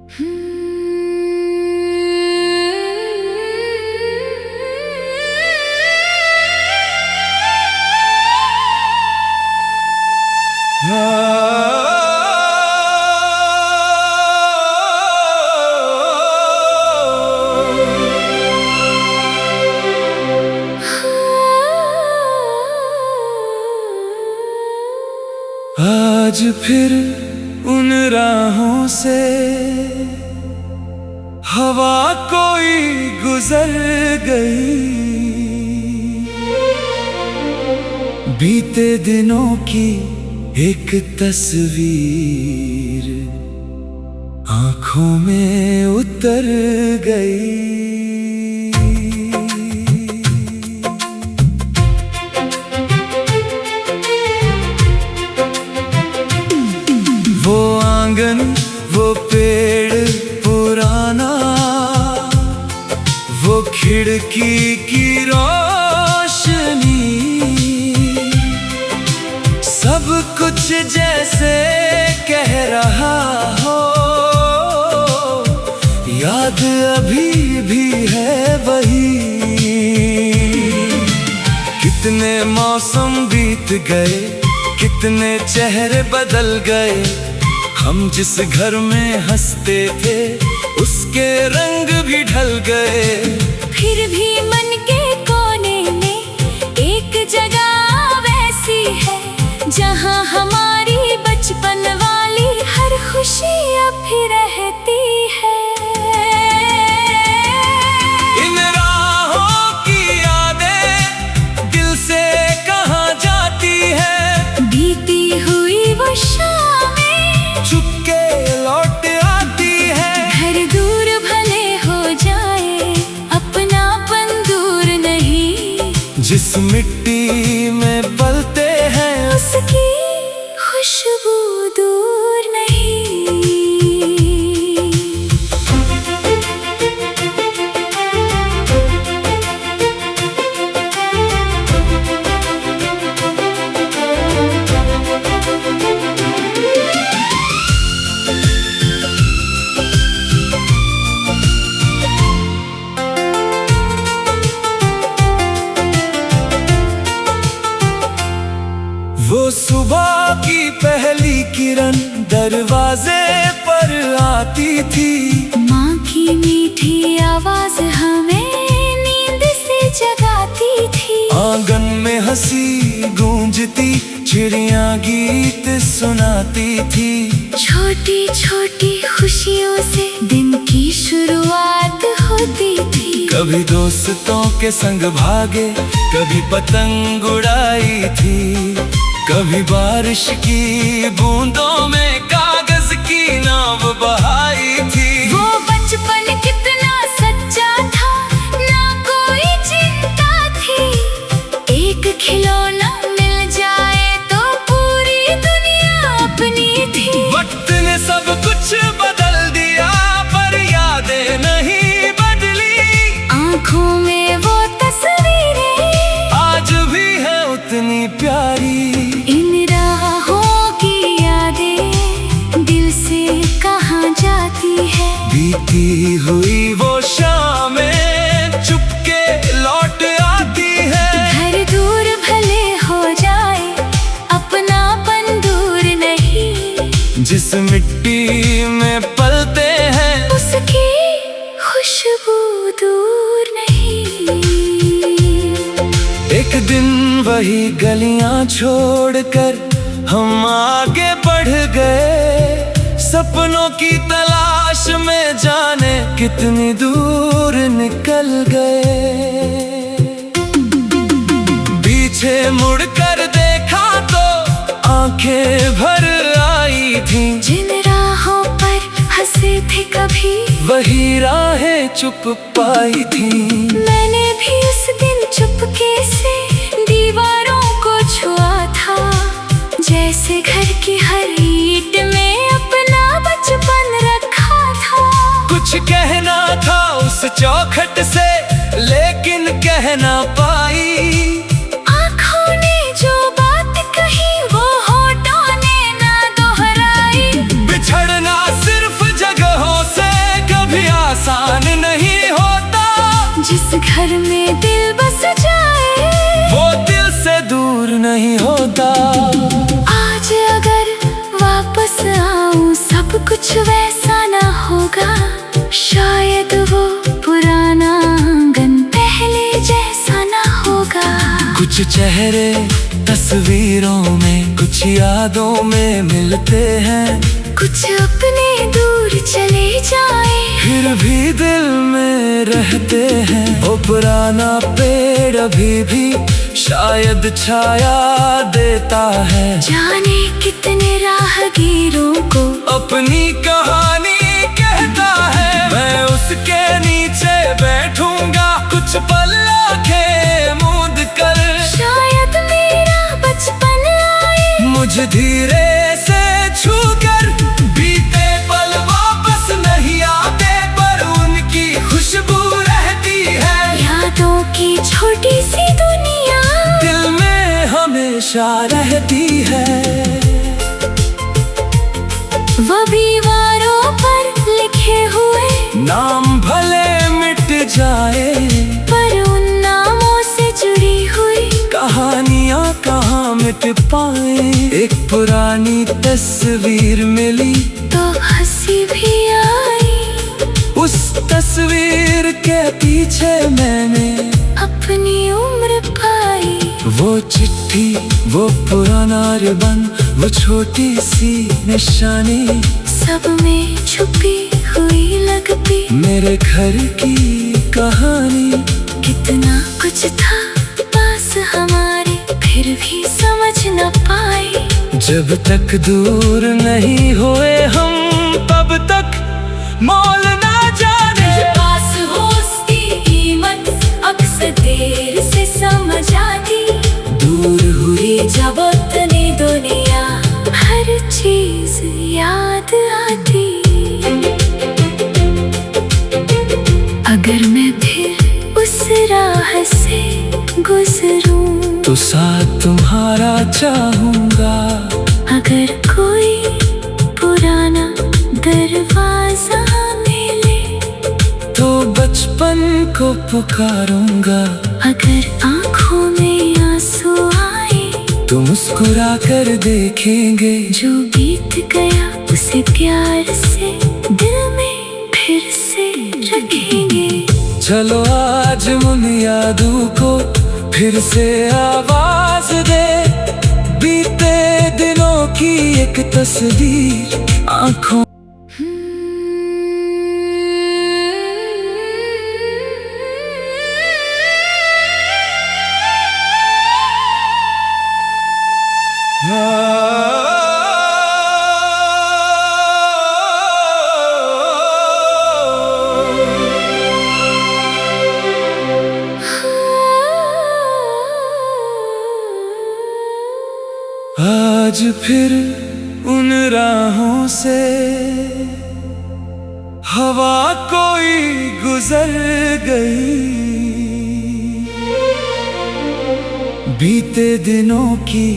आज फिर उन राहों से हवा कोई गुजर गई, बीते दिनों की एक तस्वीर आंखों में उतर गई। वो आंगन, वो पेड़ पुराना, वो खिड़की की रोशनी, सब कुछ जैसे कह रहा हो याद अभी भी है वही। कितने मौसम बीत गए, कितने चेहरे बदल गए, हम जिस घर में हंसते थे उसके रंग भी ढल गए। फिर भी मन के कोने में एक जगह वैसी है जहां हमारी बचपन वाली हर खुशी अब भी रहती है। इन राहों की यादें दिल से कहाँ जाती है, बीती हुई वो शामें चुपके लौट आती है। घर दूर भले हो जाए अपनापन दूर नहीं, जिस मिट्टी में पलते हैं उसकी खुशबू दूर नहीं। वो सुबह की पहली किरण दरवाजे पर आती थी, माँ की मीठी आवाज हमें नींद से जगाती थी। आंगन में हंसी गूंजती, चिड़िया गीत सुनाती थी। छोटी छोटी खुशियों से दिन की शुरुआत होती थी। कभी दोस्तों के संग भागे, कभी पतंग उड़ाई थी, कभी बारिश की बूंदों में कागज की नाव बहाई थी। वो बचपन कितना सच्चा था, ना कोई चिंता थी। एक खिलौना मिल जाए तो पूरी दुनिया अपनी थी। वक्त ने सब कुछ बदल दिया पर यादें नहीं बदली। आँखों में वो तस्वीरें आज भी है उतनी प्यारी। इन राहों की यादें दिल से कहाँ जाती है, बीती हुई वो शामें चुपके लौट आती है। घर दूर भले हो जाए अपनापन दूर नहीं, जिस मिट्टी में पलते हैं उसकी खुशबू दूर नहीं। एक दिन वही गलियां छोड़कर हम आगे बढ़ गए, सपनों की तलाश में जाने कितनी दूर निकल गए। पीछे मुड़कर देखा तो आंखें भर आई थीं। जिन राहों पर हंसे थे कभी वही राहें चुप पाई थीं। मैंने भी उस दिन चुपके से दीवारों को छुआ था, जैसे घर की हर ईंट में अपना बचपन रखा था। कुछ कहना था उस चौखट से लेकिन कह ना पाई। आँखों ने जो बात कही वो होठों ने ना दोहराई। बिछड़ना सिर्फ जगहों से होगा, शायद वो पुराना आंगन पहले जैसा ना होगा। कुछ चेहरे तस्वीरों में, कुछ यादों में मिलते हैं, कुछ अपने दूर चले जाए फिर भी दिल में रहते हैं। वो पुराना पेड़ अभी भी शायद छाया देता है, जाने कितने राहगीरों को अपनी कहानी कहता है। मैं उसके नीचे बैठूंगा, कुछ पल आंखें मूंद कर, शायद मेरा बचपन आए मुझे धीरे से छू कर। बीते पल वापस नहीं आते, पर उनकी खुशबू रहती है। यादों की छोटी सी दुनिया दिल में हमेशा रहती है। वो दीवारों पर लिखे हुए नाम भले मिट जाए, पर उन नामों से जुड़ी हुई कहानियाँ कहाँ मिट पाए। एक पुरानी तस्वीर मिली तो हंसी भी आई, उस तस्वीर के पीछे मैंने अपनी उम्र पाई। वो चिट्ठी, वो पुराना रिबन, वो छोटी सी निशानी, सब में छुपी हुई लगती मेरे घर की कहानी। कितना कुछ था पास हमारे, फिर भी समझ न पाए। जब तक दूर नहीं हुए हम, तब तक मोल ना जाने। पास हो उसकी कीमत अक्सर देर से समझ आती, दूर हुई जब उतनी दुनिया हर चीज याद आती। अगर मैं फिर उस राह से गुजरूं तो साथ तुम्हारा चाहूंगा। अगर कोई पुराना दरवाजा मिले तो बचपन को पुकारूंगा। अगर आंखों में आंसू आए तो मुस्कुरा कर देखेंगे, जो बीत गया उसे प्यार से दिल में फिर से रखेंगे। चलो आज उन यादों को फिर से आवाज दे। बीते दिनों की एक तस्वीर आंखों आज फिर उन राहों से हवा कोई गुजर गई। बीते दिनों की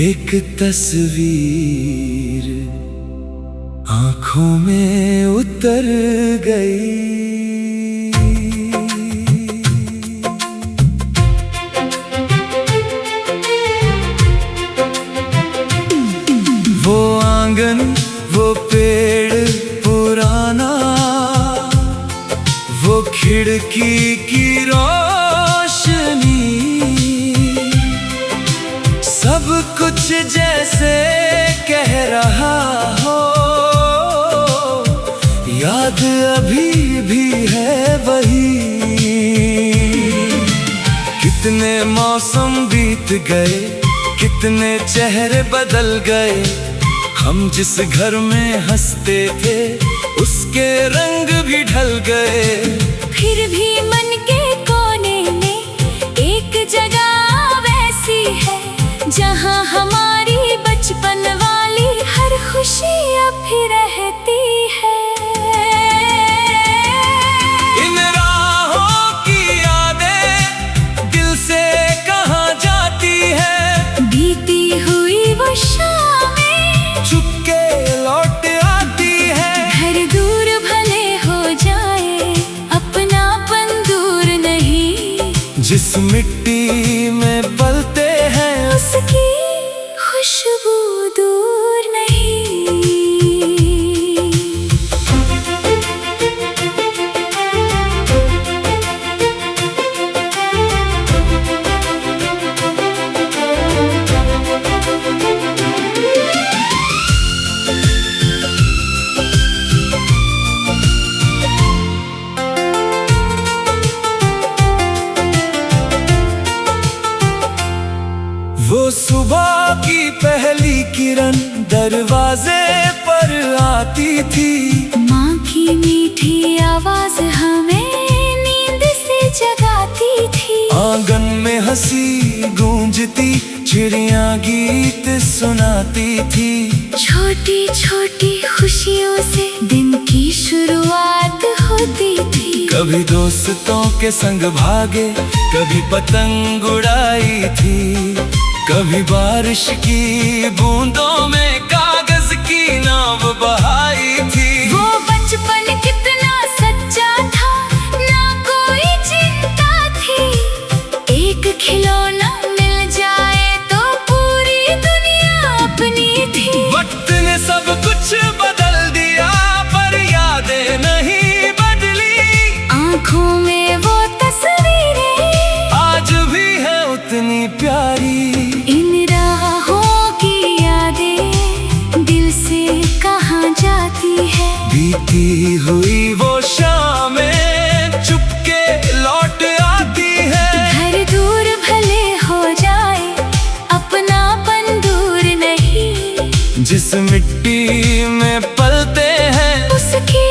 एक तस्वीर आंखों में उतर गई। वो आंगन, वो पेड़ पुराना, वो खिड़की की रोशनी, सब कुछ जैसे कह रहा हो, याद अभी भी है वही। कितने मौसम बीत गए, कितने चेहरे बदल गए, हम जिस घर में हंसते थे उसके रंग भी ढल गए। फिर भी मन के कोने में एक जगह वैसी है, जहाँ हमारी बचपन वाली हर खुशी अब भी रहती है। इन राहों की यादें दिल से कहाँ जाती है, बीती हुई वो शामें चुपके लौट आती है। घर दूर भले हो जाए, अपनापन दूर नहीं, जिस मिट्टी में पलते हैं उसकी खुशबू दूर नहीं। किरण दरवाजे पर आती थी। माँ की मीठी आवाज हमें नींद से जगाती थी। आंगन में हंसी गूंजती, चिड़िया गीत सुनाती थी। छोटी छोटी खुशियों से दिन की शुरुआत होती थी। कभी दोस्तों के संग भागे, कभी पतंग उड़ाई थी। कभी बारिश की बूंदों में कागज की नाव बहाई थी। वो बचपन कितना सच्चा था, ना कोई चिंता थी। एक खिलौना मिल जाए तो पूरी दुनिया अपनी थी। वक्त ने सब कुछ बदल दिया, पर यादें नहीं बदली। आँखों में वो तस्वीरें आज भी है उतनी प्यारी। इन राहों की यादें दिल से कहाँ जाती है। बीती हुई वो शामें चुपके लौट आती है। घर दूर भले हो जाए, अपनापन दूर नहीं। जिस मिट्टी में पलते हैं, उसकी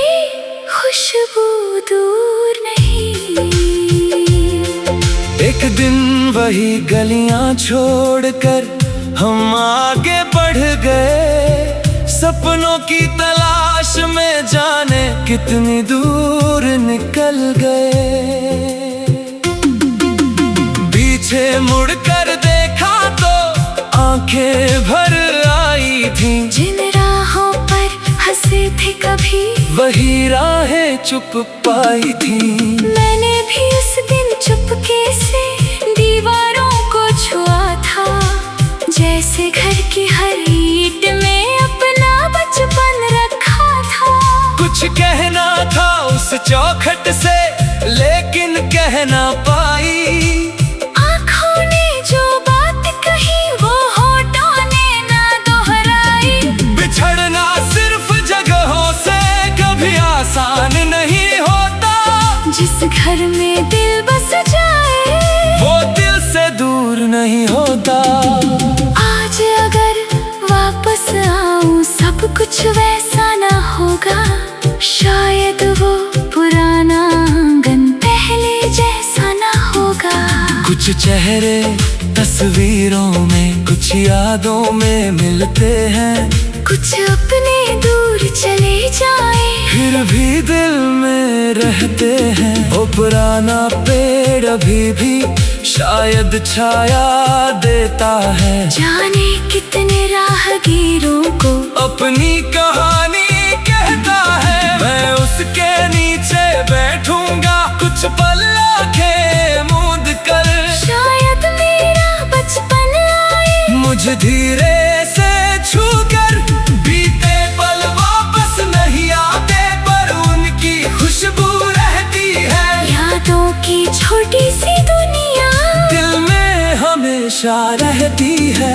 खुशबू दूर नहीं। एक दिन वही गलियां छोड़कर हम आगे बढ़ गए। सपनों की तलाश में जाने कितनी दूर निकल गए। पीछे मुड़कर देखा तो आंखें भर आई थीं। जिन राहों पर हंसे थे कभी, वही राहें चुप पाई थीं। मैंने भी उस दिन चुपके से दीवारों को छुआ था। जैसे घर की हर ईंट में अपना बचपन रखा था। कुछ कहना था उस चौखट से, लेकिन कह ना पाई। आँखों ने जो बात कही, वो होठों ने ना दोहराई। बिछड़ना सिर्फ जगहों से कभी आसान नहीं होता। जिस घर में दिल बस जाए, वो दिल से दूर नहीं होता। आज अगर वापस आऊं, सब कुछ वैसा ना होगा। शायद वो पुराना आंगन पहले जैसा ना होगा। कुछ चेहरे तस्वीरों में, कुछ यादों में मिलते हैं। कुछ अपने दूर चले जाए, फिर भी दिल में रहते हैं। वो पुराना पेड़ अभी भी शायद छाया देता है। जाने कितने राहगीरों को अपनी कहानी कहता है। मैं उसके नीचे बैठूंगा, कुछ पल आंखें मूंद कर। शायद मेरा बचपन आए, मुझे धीरे से छू कर। बीते पल वापस नहीं आते, पर उनकी खुशबू रहती है। यादों की छोटी सी दुनिया दिल में हमेशा रहती है।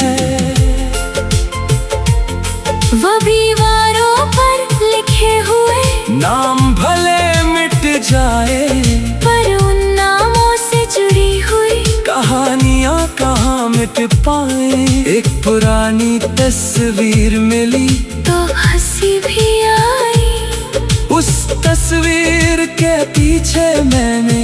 वो दीवारों पर लिखे हुए नाम भले मिट जाए, पर उन नामों से जुड़ी हुई कहानियाँ कहाँ मिट पाए। एक पुरानी तस्वीर मिली तो हंसी भी आई। उस तस्वीर के पीछे मैंने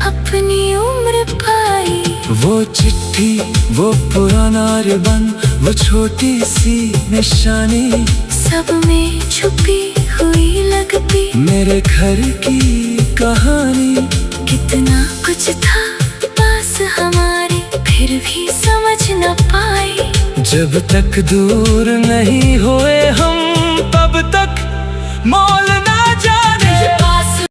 अपनी उम्र पाई। वो चिट्ठी, वो पुराना रिबन, वो छोटी सी निशानी, सब में छुपी हुई लगती मेरे घर की कहानी। कितना कुछ था पास हमारे, फिर भी समझ न पाए। जब तक दूर नहीं हुए हम, तब तक मौज